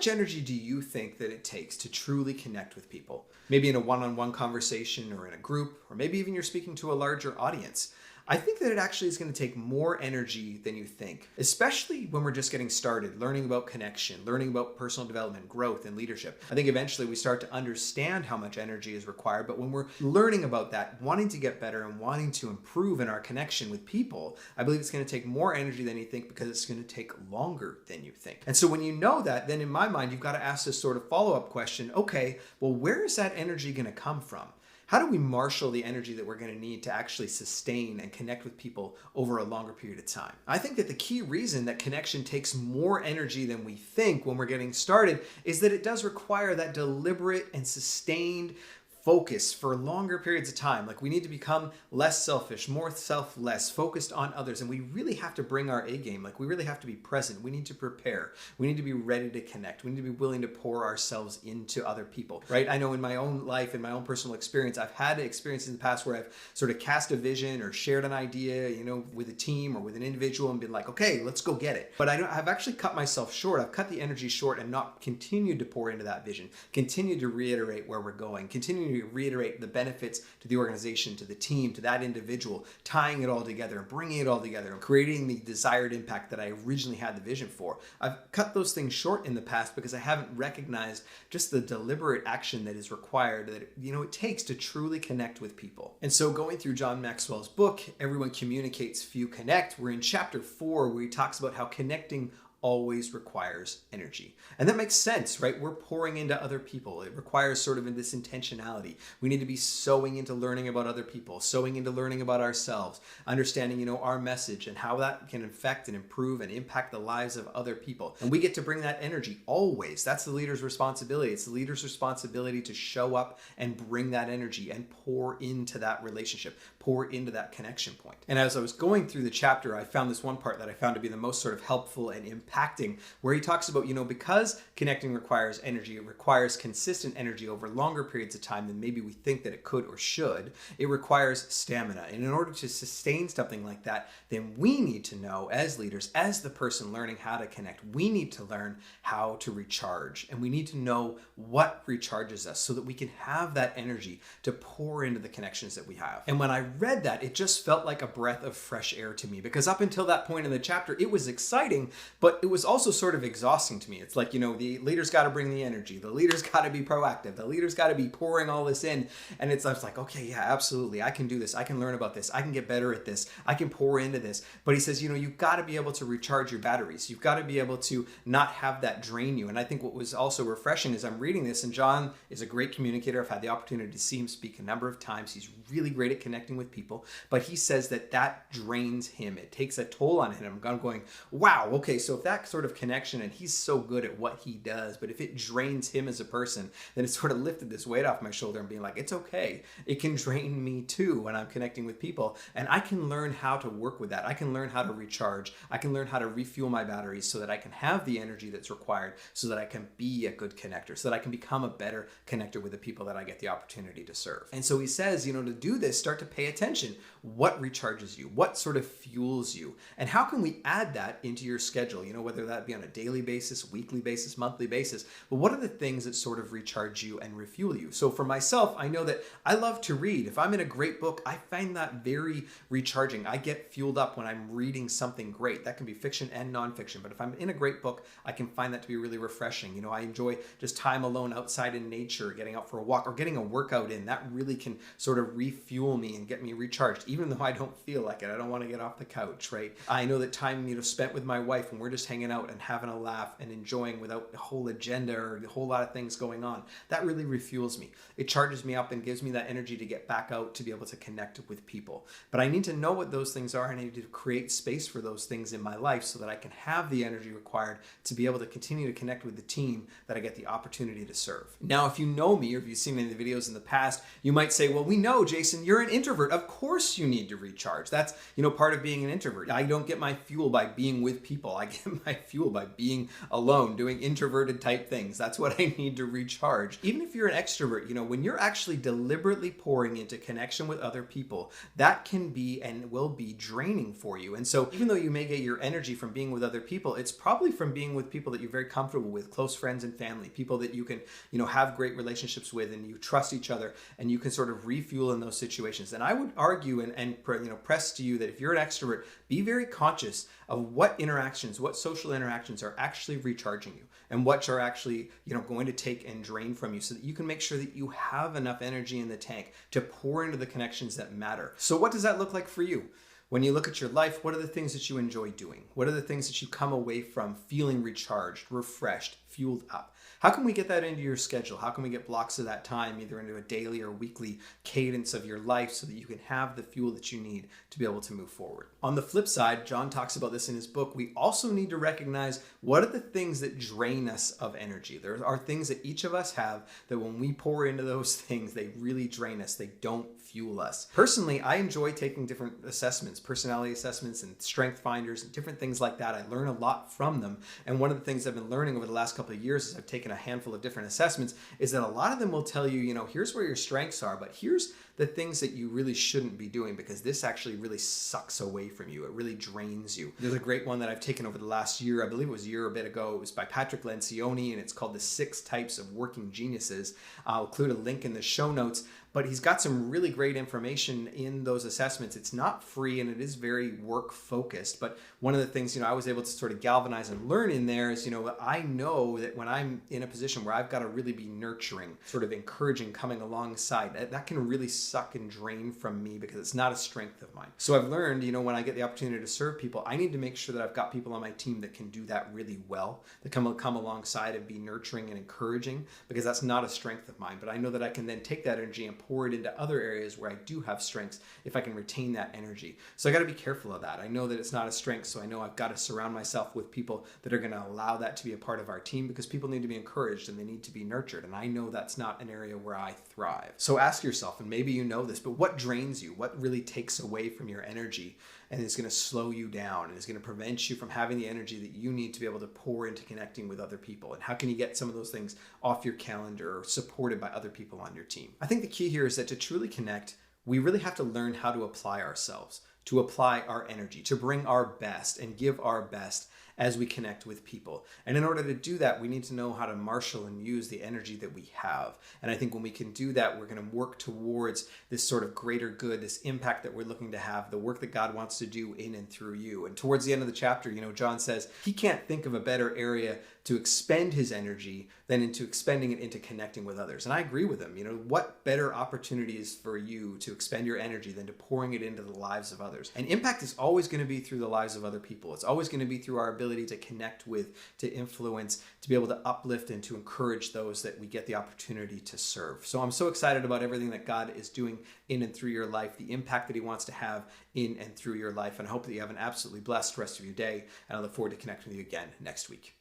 much energy do you think that it takes to truly connect with people? Maybe in a one-on-one conversation or in a group, or maybe even you're speaking to a larger audience. I think that it actually is going to take more energy than you think, especially when we're just getting started, learning about connection, learning about personal development, growth, and leadership. I think eventually we start to understand how much energy is required, but when we're learning about that, wanting to get better and wanting to improve in our connection with people, I believe it's going to take more energy than you think because it's going to take longer than you think. And so when you know that, then in my mind, you've got to ask this sort of follow-up question, okay, well, where is that energy going to come from? How do we marshal the energy that we're going to need to actually sustain and connect with people over a longer period of time? I think that the key reason that connection takes more energy than we think when we're getting started is that it does require that deliberate and sustained focus for longer periods of time. Like, we need to become less selfish, more selfless, focused on others. And we really have to bring our A game. Like, we really have to be present. We need to prepare. We need to be ready to connect. We need to be willing to pour ourselves into other people, right? I know in my own life, in my own personal experience, I've had experiences in the past where I've sort of cast a vision or shared an idea, with a team or with an individual and been like, okay, let's go get it. But I've actually cut myself short. I've cut the energy short and not continued to pour into that vision, continued to reiterate where we're going, continued to reiterate the benefits to the organization, to the team, to that individual, tying it all together and bringing it all together and creating the desired impact that I originally had the vision for. I've cut those things short in the past because I haven't recognized just the deliberate action that is required, that it takes to truly connect with people. And so going through John Maxwell's book, Everyone Communicates, Few Connect, we're in chapter 4 where he talks about how connecting always requires energy. And that makes sense, right? We're pouring into other people. It requires sort of this intentionality. We need to be sowing into learning about other people, sowing into learning about ourselves, understanding, our message and how that can affect and improve and impact the lives of other people. And we get to bring that energy always. That's the leader's responsibility. It's the leader's responsibility to show up and bring that energy and pour into that relationship, pour into that connection point. And as I was going through the chapter, I found this one part that I found to be the most sort of helpful and impacting, where he talks about, because connecting requires energy, it requires consistent energy over longer periods of time than maybe we think that it could or should. It requires stamina. And in order to sustain something like that, then we need to know as leaders, as the person learning how to connect, we need to learn how to recharge. And we need to know what recharges us so that we can have that energy to pour into the connections that we have. And when I read that, it just felt like a breath of fresh air to me, because up until that point in the chapter, it was exciting, but it was also sort of exhausting to me. It's like, the leader's got to bring the energy. The leader's got to be proactive. The leader's got to be pouring all this in. And I was like, okay, yeah, absolutely. I can do this. I can learn about this. I can get better at this. I can pour into this. But he says, you've got to be able to recharge your batteries. You've got to be able to not have that drain you. And I think what was also refreshing is I'm reading this, and John is a great communicator. I've had the opportunity to see him speak a number of times. He's really great at connecting with people. But he says that drains him. It takes a toll on him. I'm going, wow, okay, so if that sort of connection, and he's so good at what he does, but if it drains him as a person, then it sort of lifted this weight off my shoulder and being like, it's okay. It can drain me too when I'm connecting with people, and I can learn how to work with that. I can learn how to recharge. I can learn how to refuel my batteries so that I can have the energy that's required so that I can be a good connector, so that I can become a better connector with the people that I get the opportunity to serve. And so he says, to do this, start to pay attention. What recharges you? What sort of fuels you? And how can we add that into your schedule? Whether that be on a daily basis, weekly basis, monthly basis. But what are the things that sort of recharge you and refuel you? So for myself, I know that I love to read. If I'm in a great book, I find that very recharging. I get fueled up when I'm reading something great. That can be fiction and nonfiction. But if I'm in a great book, I can find that to be really refreshing. I enjoy just time alone outside in nature, getting out for a walk or getting a workout in. That really can sort of refuel me and get me recharged, even though I don't feel like it. I don't want to get off the couch, right? I know that time, spent with my wife and we're just hanging out and having a laugh and enjoying without a whole agenda or a whole lot of things going on, that really refuels me. It charges me up and gives me that energy to get back out to be able to connect with people. But I need to know what those things are, and I need to create space for those things in my life so that I can have the energy required to be able to continue to connect with the team that I get the opportunity to serve. Now, if you know me or if you've seen any of the videos in the past, you might say, well, we know, Jason, you're an introvert. extrovert, of course you need to recharge. That's, part of being an introvert. I don't get my fuel by being with people. I get my fuel by being alone, doing introverted type things. That's what I need to recharge. Even if you're an extrovert, when you're actually deliberately pouring into connection with other people, that can be and will be draining for you. And so even though you may get your energy from being with other people, it's probably from being with people that you're very comfortable with, close friends and family, people that you can, have great relationships with, and you trust each other, and you can sort of refuel in those situations. And I would argue and press to you that if you're an extrovert, be very conscious of what social interactions are actually recharging you, and what are actually, going to take and drain from you, so that you can make sure that you have enough energy in the tank to pour into the connections that matter. So what does that look like for you? When you look at your life, what are the things that you enjoy doing? What are the things that you come away from feeling recharged, refreshed, fueled up? How can we get that into your schedule? How can we get blocks of that time either into a daily or weekly cadence of your life so that you can have the fuel that you need to be able to move forward? On the flip side, John talks about this in his book, we also need to recognize what are the things that drain us of energy. There are things that each of us have that when we pour into those things, they really drain us. They don't fuel us. Personally, I enjoy taking different assessments, personality assessments and strength finders and different things like that. I learn a lot from them. And one of the things I've been learning over the last couple of years as I've taken a handful of different assessments is that a lot of them will tell you, here's where your strengths are, but here's the things that you really shouldn't be doing, because this actually really sucks away from you. It really drains you. There's a great one that I've taken over the last year. I believe it was a year or a bit ago. It was by Patrick Lencioni, and it's called The 6 Types of Working Geniuses. I'll include a link in the show notes. But he's got some really great information in those assessments. It's not free and it is very work focused. But one of the things, I was able to sort of galvanize and learn in there is, I know that when I'm in a position where I've got to really be nurturing, sort of encouraging, coming alongside, that can really suck and drain from me because it's not a strength of mine. So I've learned, when I get the opportunity to serve people, I need to make sure that I've got people on my team that can do that really well, that come alongside and be nurturing and encouraging, because that's not a strength of mine. But I know that I can then take that energy and pour it into other areas where I do have strengths if I can retain that energy. So I got to be careful of that. I know that it's not a strength, so I know I've got to surround myself with people that are going to allow that to be a part of our team, because people need to be encouraged and they need to be nurtured. And I know that's not an area where I thrive. So ask yourself, and maybe you know this, but what drains you? What really takes away from your energy and is going to slow you down and is going to prevent you from having the energy that you need to be able to pour into connecting with other people? And how can you get some of those things off your calendar or supported by other people on your team? I think the key here is that to truly connect, we really have to learn how to apply ourselves, to apply our energy, to bring our best and give our best as we connect with people. And in order to do that, we need to know how to marshal and use the energy that we have. And I think when we can do that, we're going to work towards this sort of greater good, this impact that we're looking to have, the work that God wants to do in and through you. And towards the end of the chapter, John says he can't think of a better area to expend his energy than into expending it into connecting with others. And I agree with him. What better opportunity is for you to expend your energy than to pouring it into the lives of others? And impact is always going to be through the lives of other people. It's always going to be through our ability to connect with, to influence, to be able to uplift and to encourage those that we get the opportunity to serve. So I'm so excited about everything that God is doing in and through your life, the impact that he wants to have in and through your life. And I hope that you have an absolutely blessed rest of your day. And I look forward to connecting with you again next week.